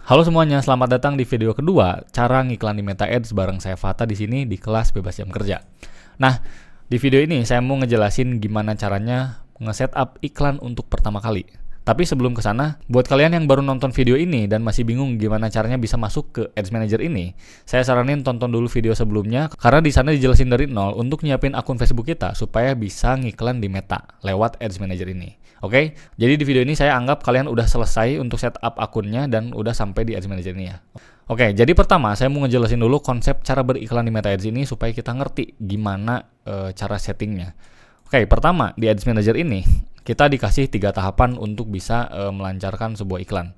Halo semuanya, selamat datang di video kedua cara ngiklan di Meta Ads bareng saya Fata di sini di kelas bebas jam kerja. Nah, di video ini saya mau ngejelasin gimana caranya nge-setup iklan untuk pertama kali. Tapi sebelum ke sana, buat kalian yang baru nonton video ini dan masih bingung gimana caranya bisa masuk ke Ads Manager ini, saya saranin tonton dulu video sebelumnya karena di sana dijelasin dari nol untuk nyiapin akun Facebook kita supaya bisa ngiklan di Meta lewat Ads Manager ini. Oke, jadi di video ini saya anggap kalian udah selesai untuk setup akunnya dan udah sampai di Ads Manager ini ya. Oke, jadi pertama saya mau ngejelasin dulu konsep cara beriklan di Meta Ads ini supaya kita ngerti gimana cara settingnya. Oke, pertama di Ads Manager ini kita dikasih 3 tahapan untuk bisa melancarkan sebuah iklan.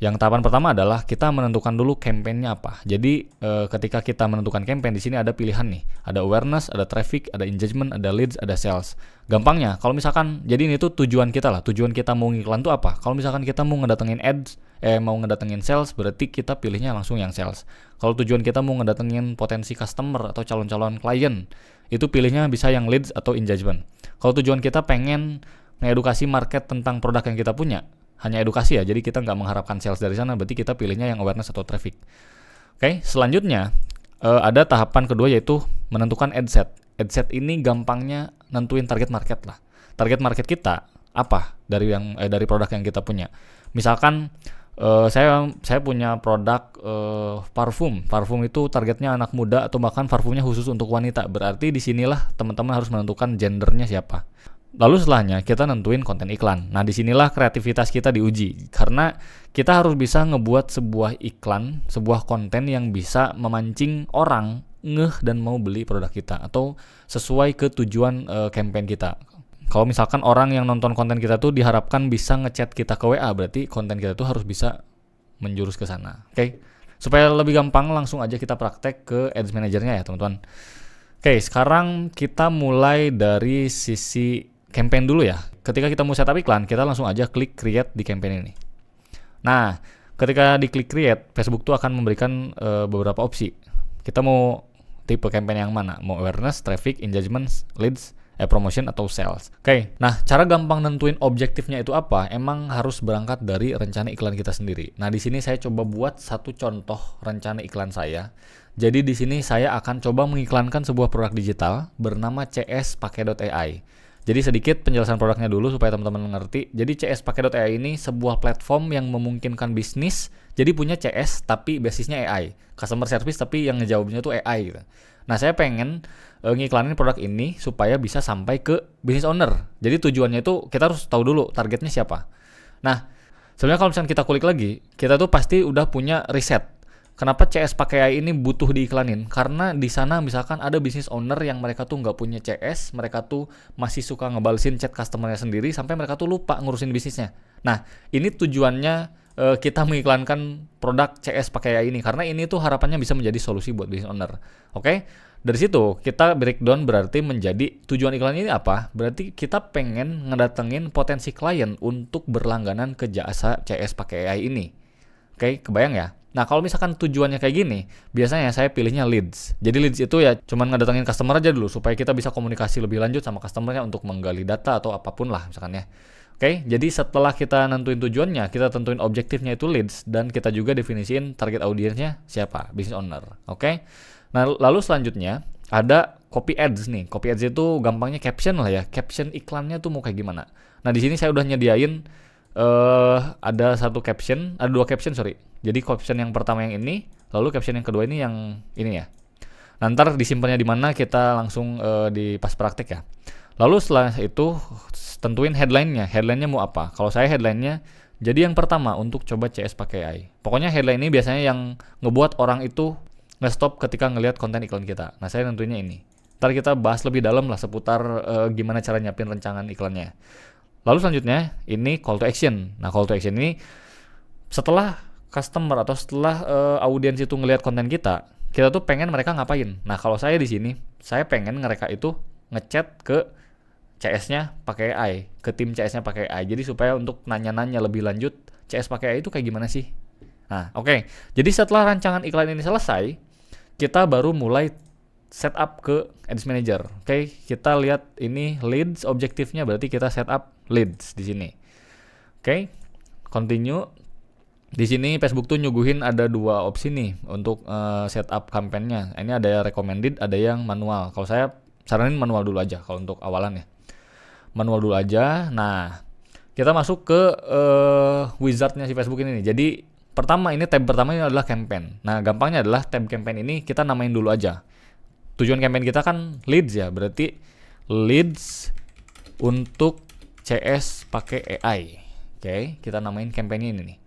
Yang tahapan pertama adalah kita menentukan dulu campaign-nya apa. Jadi ketika kita menentukan campaign di sini ada pilihan nih, ada awareness, ada traffic, ada engagement, ada leads, ada sales. Gampangnya, kalau misalkan jadi ini tuh tujuan kita lah. Tujuan kita mau ngiklan tuh apa? Kalau misalkan kita mau ngedatengin ads, mau ngedatengin sales, berarti kita pilihnya langsung yang sales. Kalau tujuan kita mau ngedatengin potensi customer atau calon-calon klien, itu pilihnya bisa yang leads atau engagement. Kalau tujuan kita pengen ngedukasi market tentang produk yang kita punya, hanya edukasi ya, jadi kita nggak mengharapkan sales dari sana, berarti kita pilihnya yang awareness atau traffic. Oke, selanjutnya ada tahapan kedua yaitu menentukan ad set. Ad set ini gampangnya nentuin target market lah. Target market kita apa dari produk yang kita punya. Misalkan saya punya produk parfum. Parfum itu targetnya anak muda atau bahkan parfumnya khusus untuk wanita. Berarti disinilah teman-teman harus menentukan gendernya siapa. Lalu setelahnya kita nentuin konten iklan. Nah disinilah kreativitas kita diuji karena kita harus bisa ngebuat sebuah iklan, sebuah konten yang bisa memancing orang ngeh dan mau beli produk kita atau sesuai ke tujuan campaign kita. Kalau misalkan orang yang nonton konten kita tuh diharapkan bisa ngechat kita ke WA, berarti konten kita tuh harus bisa menjurus ke sana. Oke. Supaya lebih gampang langsung aja kita praktek ke Ads Manager-nya ya teman-teman. Oke, sekarang kita mulai dari sisi campaign dulu ya. Ketika kita mau setup iklan, kita langsung aja klik create di campaign ini. Nah, ketika diklik create, Facebook tuh akan memberikan beberapa opsi. Kita mau tipe campaign yang mana? Mau awareness, traffic, engagement, leads, promotion atau sales. Oke, nah cara gampang nentuin objektifnya itu apa? Emang harus berangkat dari rencana iklan kita sendiri. Nah, di sini saya coba buat satu contoh rencana iklan saya. Jadi di sini saya akan coba mengiklankan sebuah produk digital bernama CS-Pakai.ai. Jadi sedikit penjelasan produknya dulu supaya teman-teman mengerti. Jadi CS-Pakai.ai ini sebuah platform yang memungkinkan bisnis jadi punya CS tapi basisnya AI, customer service tapi yang ngejawabnya tuh AI gitu. Nah, saya pengen ngiklanin produk ini supaya bisa sampai ke business owner. Jadi tujuannya itu kita harus tahu dulu targetnya siapa. Nah, sebenarnya kalau misalnya kita kulik lagi, kita tuh pasti udah punya riset. Kenapa CS pakai AI ini butuh diiklanin? Karena di sana misalkan ada business owner yang mereka tuh nggak punya CS, mereka tuh masih suka ngebalesin chat customernya sendiri sampai mereka tuh lupa ngurusin bisnisnya. Nah, ini tujuannya kita mengiklankan produk CS pakai AI ini karena ini tuh harapannya bisa menjadi solusi buat business owner. Oke? Dari situ kita breakdown berarti menjadi tujuan iklan ini apa? Berarti kita pengen ngedatengin potensi klien untuk berlangganan ke jasa CS pakai AI ini. Oke, kebayang ya? Nah, kalau misalkan tujuannya kayak gini, biasanya saya pilihnya leads. Jadi leads itu ya cuman ngedatengin customer aja dulu supaya kita bisa komunikasi lebih lanjut sama customernya untuk menggali data atau apapun lah misalkan ya. Oke, jadi setelah kita nentuin tujuannya, kita tentuin objektifnya itu leads dan kita juga definisiin target audiensnya siapa, business owner. Oke. Nah, lalu selanjutnya ada copy ads nih. Copy ads itu gampangnya caption lah ya. Caption iklannya tuh mau kayak gimana. Nah, di sini saya udah nyediain ada dua caption sorry. Jadi caption yang pertama yang ini, lalu caption yang kedua ini yang ini ya. Nah, ntar disimpannya di mana kita langsung di pas praktek ya. Lalu setelah itu tentuin headline-nya. Headline-nya mau apa? Kalau saya headline-nya jadi yang pertama untuk coba CS pakai AI. Pokoknya headline ini biasanya yang ngebuat orang itu nge-stop ketika ngelihat konten iklan kita. Nah, saya tentunya ini. Ntar kita bahas lebih dalam lah seputar gimana cara nyiapin rancangan iklannya. Lalu selanjutnya ini call to action. Nah, call to action ini setelah customer atau setelah audiens itu ngelihat konten kita tuh pengen mereka ngapain. Nah, kalau saya di sini, saya pengen mereka itu ngechat ke CS-nya pakai AI, ke tim CS-nya pakai AI. Jadi supaya untuk nanya-nanya lebih lanjut, CS pakai AI itu kayak gimana sih? Nah, oke. Jadi setelah rancangan iklan ini selesai, kita baru mulai setup ke Ads Manager. Oke, kita lihat ini leads objektifnya berarti kita setup leads di sini. Oke, continue. Di sini Facebook tuh nyuguhin ada dua opsi nih untuk setup campaign-nya. Ini ada yang recommended, ada yang manual. Kalau saya saranin manual dulu aja kalau untuk awalan ya. Manual dulu aja. Nah, kita masuk ke wizard-nya si Facebook ini nih. Jadi pertama ini tab pertama ini adalah campaign. Nah, gampangnya adalah tab campaign ini kita namain dulu aja. Tujuan campaign kita kan leads ya, berarti leads untuk CS pakai AI. Oke, kita namain campaign ini nih.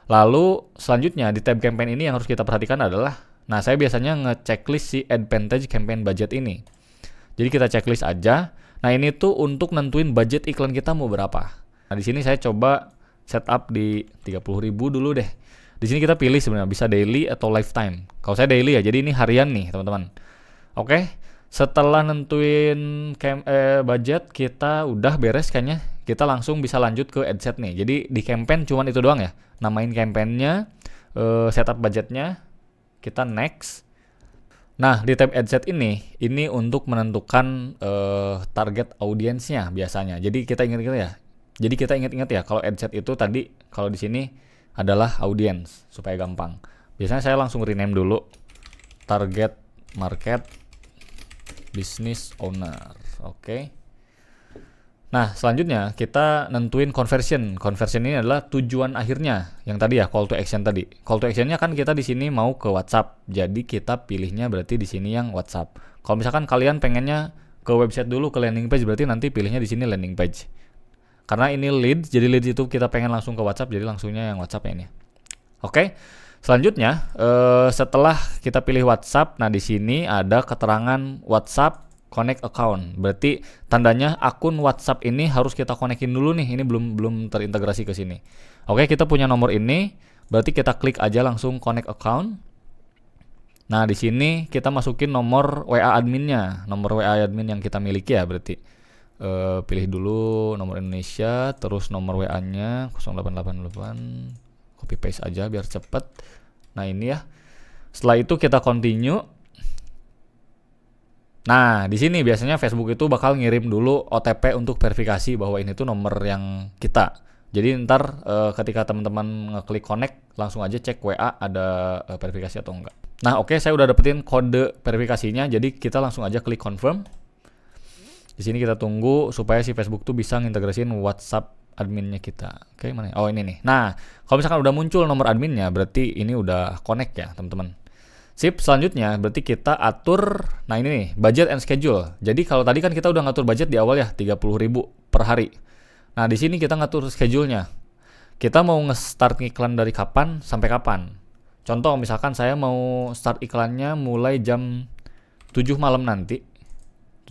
Lalu selanjutnya di tab campaign ini yang harus kita perhatikan adalah, nah saya biasanya nge-checklist si advantage campaign budget ini. Jadi kita checklist aja. Nah ini tuh untuk nentuin budget iklan kita mau berapa. Nah di sini saya coba setup di 30.000 dulu deh. Di sini kita pilih sebenarnya bisa daily atau lifetime. Kalau saya daily ya, jadi ini harian nih teman-teman. Oke, setelah nentuin budget kita udah beres kayaknya. Kita langsung bisa lanjut ke ad set nih. Jadi di campaign cuman itu doang ya. Namain campaignnya, setup budgetnya, kita next. Nah di tab ad set ini untuk menentukan target audiensnya biasanya. Jadi kita ingat-ingat ya. Jadi kita ingat-ingat ya kalau ad set itu tadi kalau di sini adalah audience supaya gampang. Biasanya saya langsung rename dulu target market business owner. Oke. Nah, selanjutnya kita nentuin conversion. Conversion ini adalah tujuan akhirnya. Yang tadi ya, call to action tadi. Call to actionnya kan kita di sini mau ke WhatsApp. Jadi kita pilihnya berarti di sini yang WhatsApp. Kalau misalkan kalian pengennya ke website dulu, ke landing page, berarti nanti pilihnya di sini landing page. Karena ini leads, jadi leads itu kita pengen langsung ke WhatsApp, jadi langsungnya yang WhatsApp ya ini. Oke. Selanjutnya, setelah kita pilih WhatsApp, nah di sini ada keterangan WhatsApp connect account. Berarti tandanya akun WhatsApp ini harus kita konekin dulu nih. Ini belum terintegrasi ke sini. Oke, kita punya nomor ini. Berarti kita klik aja langsung connect account. Nah, di sini kita masukin nomor WA adminnya. Nomor WA admin yang kita miliki ya berarti. Pilih dulu nomor Indonesia, terus nomor WA-nya 0888. Copy paste aja biar cepet. Nah, ini ya. Setelah itu kita continue. Nah, di sini biasanya Facebook itu bakal ngirim dulu OTP untuk verifikasi bahwa ini tuh nomor yang kita. Jadi ntar ketika teman-teman ngeklik connect, langsung aja cek WA ada verifikasi atau enggak. Nah, oke, saya udah dapetin kode verifikasinya, jadi kita langsung aja klik confirm. Di sini kita tunggu supaya si Facebook tuh bisa ngintegrasin WhatsApp adminnya kita. Oke, mana? Oh, ini nih. Nah, kalau misalkan udah muncul nomor adminnya, berarti ini udah connect ya, teman-teman. Sip, selanjutnya berarti kita atur, nah ini nih, budget and schedule. Jadi kalau tadi kan kita udah ngatur budget di awal ya, 30.000 per hari. Nah, di sini kita ngatur schedule-nya. Kita mau nge-start iklan dari kapan sampai kapan. Contoh misalkan saya mau start iklannya mulai jam 7 malam nanti,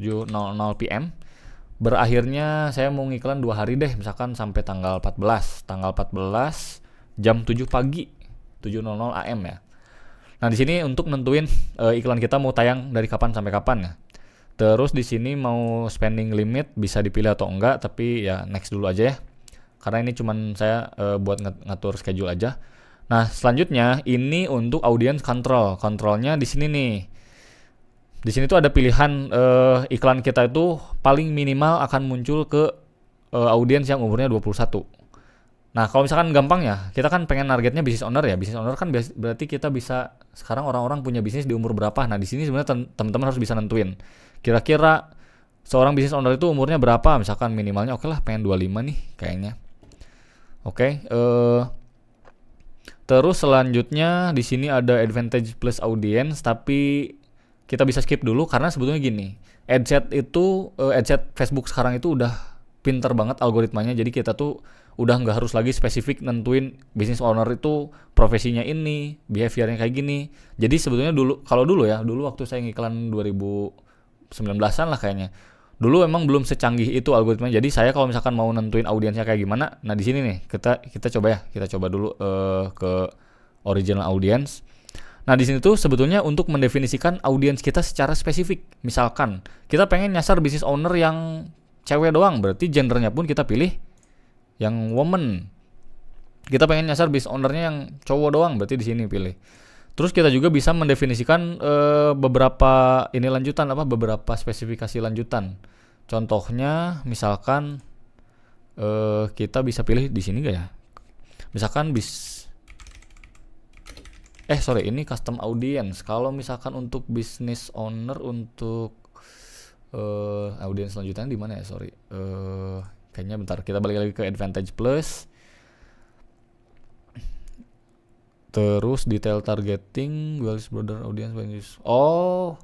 7.00 PM. Berakhirnya saya mau ngiklan 2 hari deh, misalkan sampai tanggal 14. Tanggal 14 jam 7 pagi, 7.00 AM ya. Nah, di sini untuk nentuin iklan kita mau tayang dari kapan sampai kapan ya. Terus di sini mau spending limit bisa dipilih atau enggak, tapi ya next dulu aja ya. Karena ini cuman saya buat ngatur schedule aja. Nah, selanjutnya ini untuk audience control. Kontrolnya di sini nih. Di sini tuh ada pilihan iklan kita itu paling minimal akan muncul ke audiens yang umurnya 21. Nah, kalau misalkan gampang ya, kita kan pengen targetnya business owner ya. Business owner kan berarti kita bisa, sekarang orang-orang punya bisnis di umur berapa. Nah, di sini sebenarnya teman-teman harus bisa nentuin. Kira-kira seorang business owner itu umurnya berapa? Misalkan minimalnya oke lah, pengen 25 nih kayaknya. Oke, terus selanjutnya di sini ada advantage plus audience, tapi kita bisa skip dulu karena sebetulnya gini. Adset Facebook sekarang itu udah pinter banget algoritmanya, jadi kita tuh udah nggak harus lagi spesifik nentuin business owner itu profesinya ini, behaviornya kayak gini. Jadi sebetulnya dulu waktu saya ngiklan 2019-an lah kayaknya. Dulu emang belum secanggih itu algoritmanya. Jadi saya kalau misalkan mau nentuin audiensnya kayak gimana, nah di sini nih kita coba dulu ke original audience. Nah, di sini tuh sebetulnya untuk mendefinisikan audiens kita secara spesifik. Misalkan kita pengen nyasar business owner yang cewek doang, berarti gendernya pun kita pilih yang woman. Kita pengen nyasar business ownernya yang cowok doang, berarti di sini pilih. Terus kita juga bisa mendefinisikan beberapa beberapa spesifikasi lanjutan. Contohnya misalkan kita bisa pilih di sini enggak ya? Misalkan Sorry, ini custom audience. Kalau misalkan untuk business owner, untuk audience selanjutnya di mana ya? Sorry. Kayaknya bentar, kita balik lagi ke Advantage Plus. Terus detail targeting, Wells Brother audience. Oh,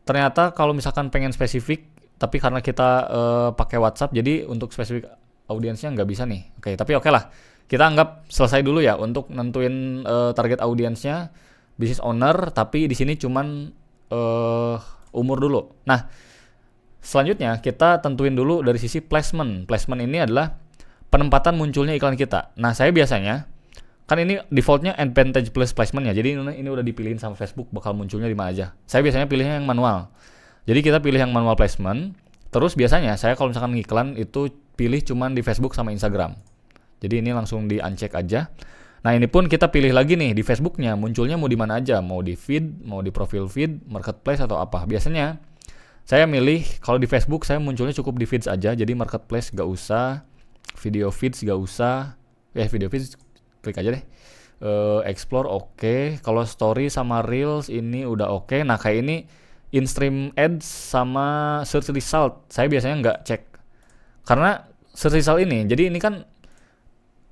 ternyata kalau misalkan pengen spesifik, tapi karena kita pakai WhatsApp, jadi untuk spesifik audiensnya nggak bisa nih. Oke, tapi oke lah. Kita anggap selesai dulu ya untuk nentuin target audiensnya business owner, tapi di sini cuman umur dulu. Nah, selanjutnya kita tentuin dulu dari sisi placement. Placement ini adalah penempatan munculnya iklan kita. Nah, saya biasanya kan ini defaultnya Advantage Plus placement ya. Jadi ini udah dipilihin sama Facebook bakal munculnya di mana aja. Saya biasanya pilihnya yang manual. Jadi kita pilih yang manual placement. Terus biasanya saya kalau misalkan ngiklan itu pilih cuman di Facebook sama Instagram. Jadi ini langsung di uncheck aja. Nah, ini pun kita pilih lagi nih di Facebooknya munculnya mau di mana aja, mau di feed, mau di profile feed, marketplace atau apa. Biasanya saya milih kalau di Facebook saya munculnya cukup di feeds aja, jadi marketplace gak usah, video feeds gak usah. Video feeds klik aja deh. Explore oke. Kalau story sama reels ini udah oke. Nah, kayak ini in-stream ads sama search result saya biasanya nggak cek. Karena search result ini, jadi ini kan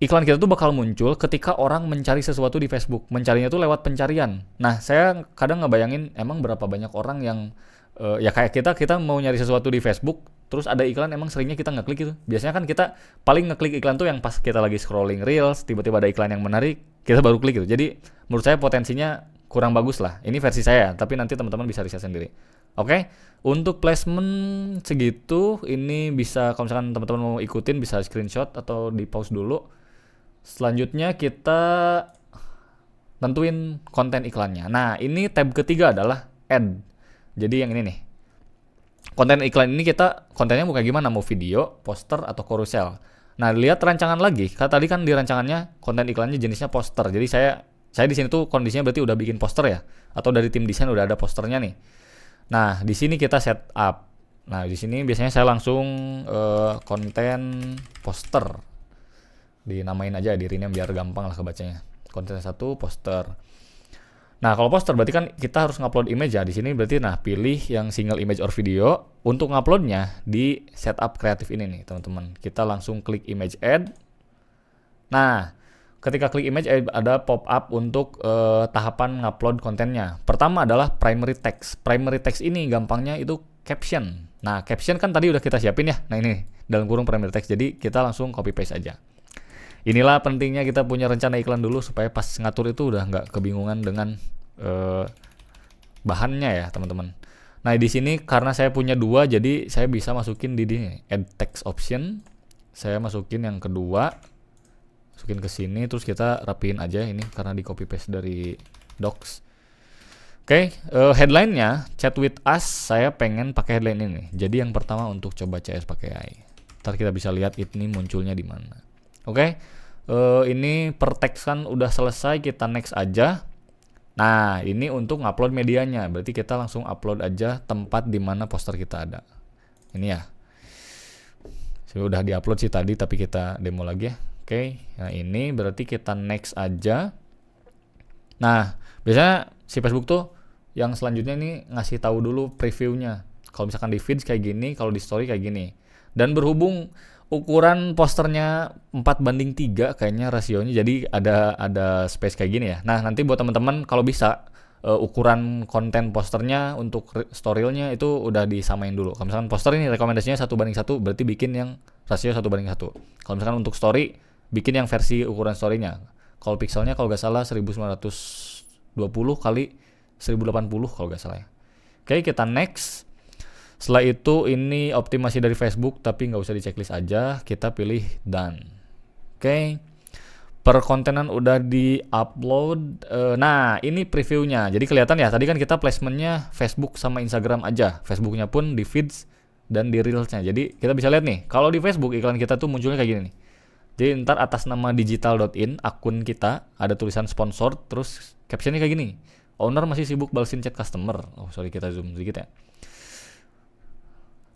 iklan kita tuh bakal muncul ketika orang mencari sesuatu di Facebook. Mencarinya tuh lewat pencarian. Nah, saya kadang ngebayangin emang berapa banyak orang yang ya kayak kita mau nyari sesuatu di Facebook, terus ada iklan, emang seringnya kita ngeklik gitu. Biasanya kan kita paling ngeklik iklan tuh yang pas kita lagi scrolling reels, tiba-tiba ada iklan yang menarik, kita baru klik gitu. Jadi menurut saya potensinya kurang bagus lah. Ini versi saya, tapi nanti teman-teman bisa riset sendiri. Oke, untuk placement segitu, ini bisa kalau misalkan teman-teman mau ikutin bisa screenshot atau di pause dulu. Selanjutnya kita tentuin konten iklannya. Nah, ini tab ketiga adalah ad. Jadi yang ini nih. Konten iklan ini kita kontennya mau kayak gimana? Mau video, poster, atau carousel. Nah, lihat rancangan lagi. Tadi kan di rancangannya konten iklannya jenisnya poster. Jadi saya di sini tuh kondisinya berarti udah bikin poster ya, atau dari tim desain udah ada posternya nih. Nah, di sini kita set up. Nah, di sini biasanya saya langsung konten poster. Dinamain aja, di rename biar gampang lah kebacanya. Konten 1 poster. Nah, kalau poster berarti kan kita harus ngupload image ya. Di sini berarti pilih yang single image or video. Untuk nguploadnya di setup kreatif ini nih, teman-teman. Kita langsung klik image add. Nah, ketika klik image add ada pop up untuk tahapan ngupload kontennya. Pertama adalah primary text. Primary text ini gampangnya itu caption. Nah, caption kan tadi udah kita siapin ya. Nah, ini dalam kurung primary text. Jadi kita langsung copy paste aja. Inilah pentingnya kita punya rencana iklan dulu supaya pas ngatur itu udah nggak kebingungan dengan bahannya ya, teman-teman. Nah, di sini karena saya punya 2, jadi saya bisa masukin di add text option. Saya masukin yang kedua, masukin ke sini, terus kita rapiin aja ini karena di copy paste dari docs. Oke, headline-nya chat with us, saya pengen pakai headline ini. Jadi yang pertama untuk coba CS pakai AI. Ntar kita bisa lihat ini munculnya di mana. Oke, ini per teks kan udah selesai, kita next aja. Nah, ini untuk ngupload medianya, berarti kita langsung upload aja tempat di mana poster kita ada. Ini ya, sudah diupload sih tadi, tapi kita demo lagi ya. Oke, nah ini berarti kita next aja. Nah, biasanya si Facebook tuh yang selanjutnya ini ngasih tahu dulu previewnya. Kalau misalkan di feeds kayak gini, kalau di story kayak gini. Dan berhubung ukuran posternya 4:3 kayaknya rasionya, jadi ada space kayak gini ya. Nah, nanti buat teman-teman kalau bisa ukuran konten posternya untuk story-nya itu udah disamain dulu. Kalau misalkan poster ini rekomendasinya 1:1, berarti bikin yang rasio 1:1. Kalau misalkan untuk story, bikin yang versi ukuran story-nya. Kalau pixelnya kalau nggak salah 1920 kali 1080 kalau nggak salah ya. Oke, kita next. Setelah itu ini optimasi dari Facebook, tapi nggak usah di checklist aja, kita pilih done. Oke, perkontenan udah di upload. Nah, ini previewnya, jadi kelihatan ya, tadi kan kita placementnya Facebook sama Instagram aja, Facebooknya pun di feeds dan di reelsnya. Jadi kita bisa lihat nih, kalau di Facebook iklan kita tuh munculnya kayak gini nih. Jadi ntar atas nama digital.in akun kita ada tulisan sponsor, terus captionnya kayak gini, owner masih sibuk balesin chat customer. Oh sorry, kita zoom sedikit ya.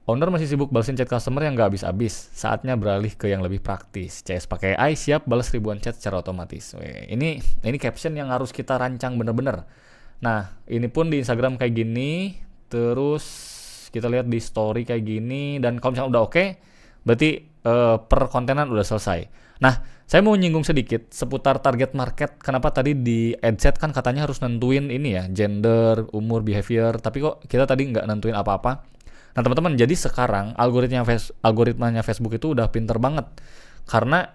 Owner masih sibuk balesin chat customer yang nggak habis-habis. Saatnya beralih ke yang lebih praktis. CS pakai AI siap balas ribuan chat secara otomatis. Weh, ini caption yang harus kita rancang bener-bener. Nah, ini pun di Instagram kayak gini. Terus kita lihat di story kayak gini. Dan kalau misalnya udah oke, berarti per kontenan udah selesai. Nah, saya mau nyinggung sedikit seputar target market. Kenapa tadi di adset kan katanya harus nentuin ini ya, gender, umur, behavior. Tapi kok kita tadi nggak nentuin apa-apa. Nah teman-teman, jadi sekarang algoritmanya Facebook itu udah pinter banget, karena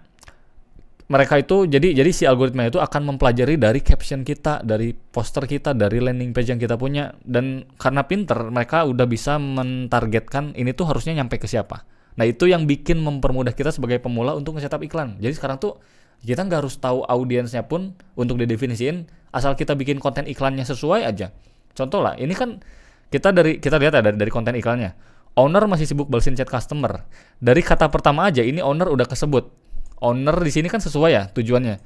mereka itu jadi si algoritma itu akan mempelajari dari caption kita, dari poster kita, dari landing page yang kita punya, dan karena pinter mereka udah bisa mentargetkan ini tuh harusnya nyampe ke siapa. Nah itu yang bikin mempermudah kita sebagai pemula untuk nge-setup iklan. Jadi sekarang tuh kita nggak harus tahu audiensnya pun untuk didefinisiin, asal kita bikin konten iklannya sesuai aja. Contoh lah, ini kan kita lihat ya dari konten iklannya. Owner masih sibuk balesin chat customer. Dari kata pertama aja ini owner udah kesebut. Owner di sini kan sesuai ya tujuannya.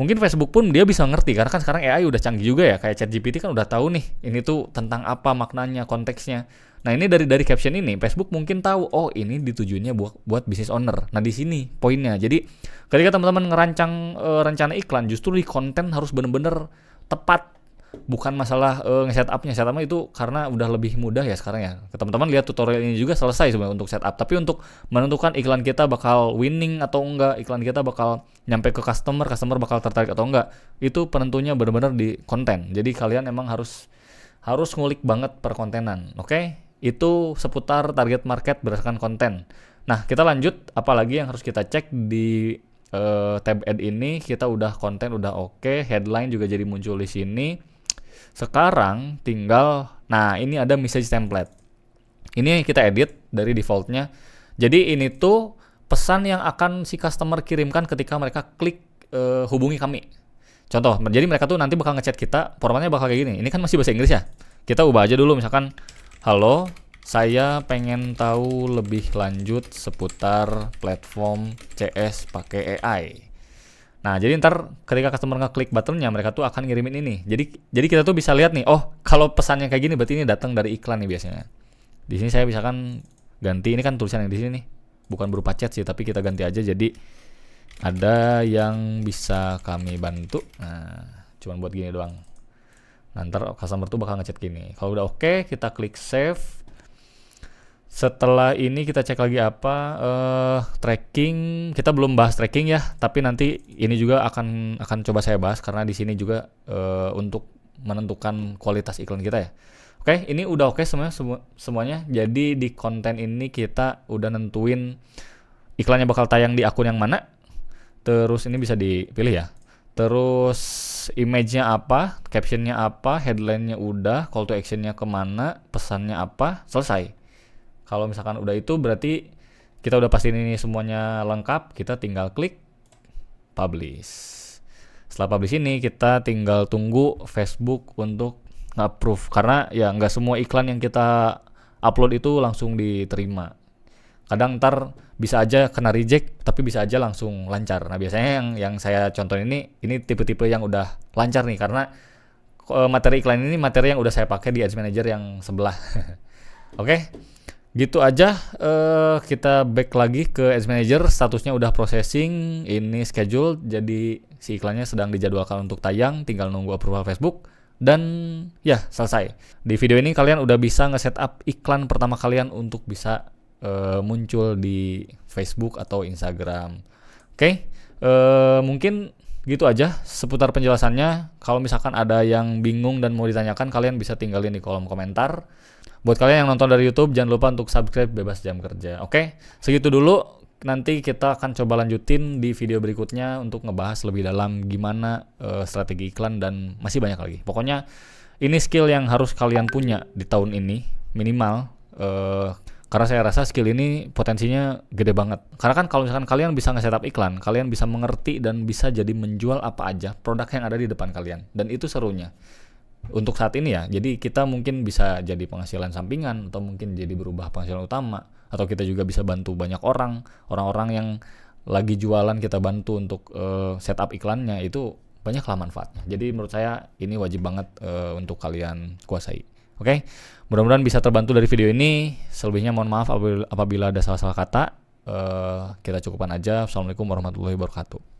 Mungkin Facebook pun dia bisa ngerti karena kan sekarang AI udah canggih juga ya, kayak ChatGPT kan udah tahu nih ini tuh tentang apa maknanya, konteksnya. Nah, ini dari caption ini Facebook mungkin tahu, oh ini ditujuinnya buat business owner. Nah, di sini poinnya. Jadi, ketika teman-teman ngerancang rencana iklan, justru di konten harus bener-bener tepat. Bukan masalah nge-setupnya. Setupnya itu karena udah lebih mudah ya sekarang ya. Teman-teman lihat tutorial ini juga selesai sebenarnya untuk setup. Tapi untuk menentukan iklan kita bakal winning atau enggak, iklan kita bakal nyampe ke customer bakal tertarik atau enggak, itu penentunya benar-benar di konten. Jadi kalian emang harus ngulik banget per kontenan. Oke? Itu seputar target market berdasarkan konten. Nah, kita lanjut, apalagi yang harus kita cek di tab ad ini. Kita udah konten udah oke, headline juga jadi muncul di sini. Sekarang tinggal, nah ini ada message template. Ini kita edit dari defaultnya. Jadi ini tuh pesan yang akan si customer kirimkan ketika mereka klik hubungi kami. Contoh, jadi mereka tuh nanti bakal ngechat kita, formatnya bakal kayak gini. Ini kan masih bahasa Inggris ya. Kita ubah aja dulu, misalkan, halo, saya pengen tahu lebih lanjut seputar platform CS pakai AI. Nah, jadi ntar ketika customer ngeklik buttonnya, mereka tuh akan ngirimin ini. Jadi kita tuh bisa lihat nih, oh kalau pesannya kayak gini berarti ini datang dari iklan nih biasanya. Di sini saya misalkan ganti, ini kan tulisan yang di sini nih, bukan berupa chat sih, tapi kita ganti aja jadi ada yang bisa kami bantu. Nah, cuman buat gini doang. Nah, ntar customer tuh bakal ngechat gini. Kalau udah oke, kita klik save. Setelah ini kita cek lagi apa, tracking. Kita belum bahas tracking ya, tapi nanti ini juga akan coba saya bahas karena di sini juga untuk menentukan kualitas iklan kita ya. Oke, ini udah oke semuanya. Jadi di konten ini kita udah nentuin iklannya bakal tayang di akun yang mana. Terus ini bisa dipilih ya. Terus image-nya apa, caption-nya apa, headline-nya udah, call to action-nya kemana, pesannya apa, selesai. Kalau misalkan udah itu berarti kita udah pastiin ini semuanya lengkap, kita tinggal klik publish. Setelah publish ini kita tinggal tunggu Facebook untuk nge-approve, karena ya nggak semua iklan yang kita upload itu langsung diterima. Kadang ntar bisa aja kena reject, tapi bisa aja langsung lancar. Nah biasanya yang saya contohin ini tipe-tipe yang udah lancar nih, karena materi iklan ini materi yang udah saya pakai di Ads Manager yang sebelah. Oke. Gitu aja, kita back lagi ke Ads Manager, statusnya udah processing, ini schedule, jadi si iklannya sedang dijadwalkan untuk tayang, tinggal nunggu approval Facebook, dan ya selesai. Di video ini kalian udah bisa nge-setup iklan pertama kalian untuk bisa muncul di Facebook atau Instagram. Oke, mungkin gitu aja seputar penjelasannya. Kalau misalkan ada yang bingung dan mau ditanyakan, kalian bisa tinggalin di kolom komentar. Buat kalian yang nonton dari YouTube, jangan lupa untuk subscribe Bebas Jam Kerja. Oke, segitu dulu. Nanti kita akan coba lanjutin di video berikutnya untuk ngebahas lebih dalam gimana strategi iklan dan masih banyak lagi. Pokoknya ini skill yang harus kalian punya di tahun ini, minimal. Karena saya rasa skill ini potensinya gede banget. Karena kan kalau misalkan kalian bisa nge-setup iklan, kalian bisa mengerti dan bisa jadi menjual apa aja produk yang ada di depan kalian. Dan itu serunya. Untuk saat ini ya, jadi kita mungkin bisa jadi penghasilan sampingan, atau mungkin jadi berubah penghasilan utama, atau kita juga bisa bantu banyak orang-orang yang lagi jualan kita bantu untuk setup iklannya, itu banyak lah manfaatnya. Jadi menurut saya ini wajib banget untuk kalian kuasai. Oke, mudah-mudahan bisa terbantu dari video ini. Selebihnya mohon maaf apabila ada salah-salah kata. Kita cukupkan aja. Assalamualaikum warahmatullahi wabarakatuh.